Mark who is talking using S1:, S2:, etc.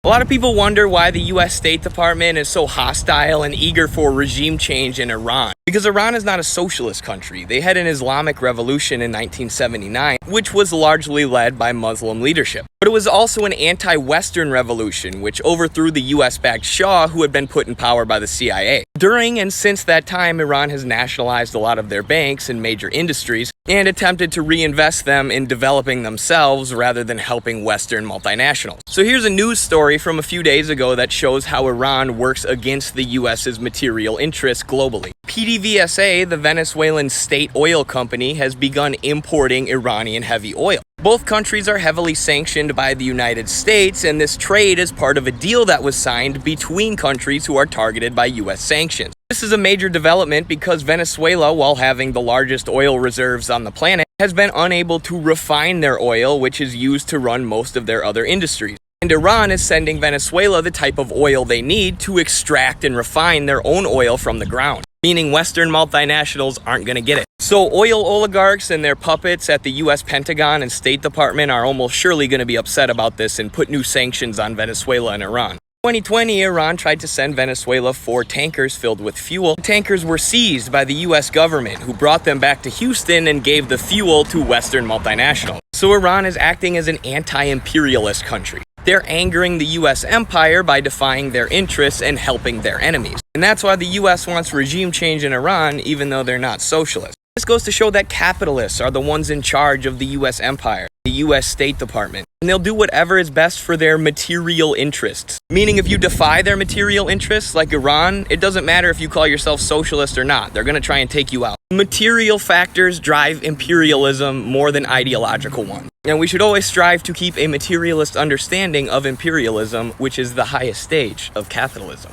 S1: A lot of people wonder why the US State Department is so hostile and eager for regime change in Iran. Because Iran is not a socialist country. They had an Islamic revolution in 1979, which was largely led by Muslim leadership. But it was also an anti-Western revolution, which overthrew the US-backed Shah, who had been put in power by the CIA. During and since that time, Iran has nationalized a lot of their banks and major industries, and attempted to reinvest them in developing themselves rather than helping Western multinationals. So here's a news story from a few days ago that shows how Iran works against the US's material interests globally. PDVSA, the Venezuelan state oil company, has begun importing Iranian heavy oil. Both countries are heavily sanctioned by the United States, and this trade is part of a deal that was signed between countries who are targeted by US sanctions. This is a major development because Venezuela, while having the largest oil reserves on the planet, has been unable to refine their oil, which is used to run most of their other industries. And Iran is sending Venezuela the type of oil they need to extract and refine their own oil from the ground, meaning Western multinationals aren't going to get it. So oil oligarchs and their puppets at the US Pentagon and State Department are almost surely going to be upset about this and put new sanctions on Venezuela and Iran. In 2020, Iran tried to send Venezuela 4 tankers filled with fuel. The tankers were seized by the US government, who brought them back to Houston and gave the fuel to Western multinationals. So Iran is acting as an anti-imperialist country. They're angering the US empire by defying their interests and helping their enemies. And that's why the US wants regime change in Iran, even though they're not socialist. This goes to show that capitalists are the ones in charge of the US empire, the US State Department, and they'll do whatever is best for their material interests. Meaning if you defy their material interests, like Iran, it doesn't matter if you call yourself socialist or not, they're gonna try and take you out. Material factors drive imperialism more than ideological ones. And we should always strive to keep a materialist understanding of imperialism, which is the highest stage of capitalism.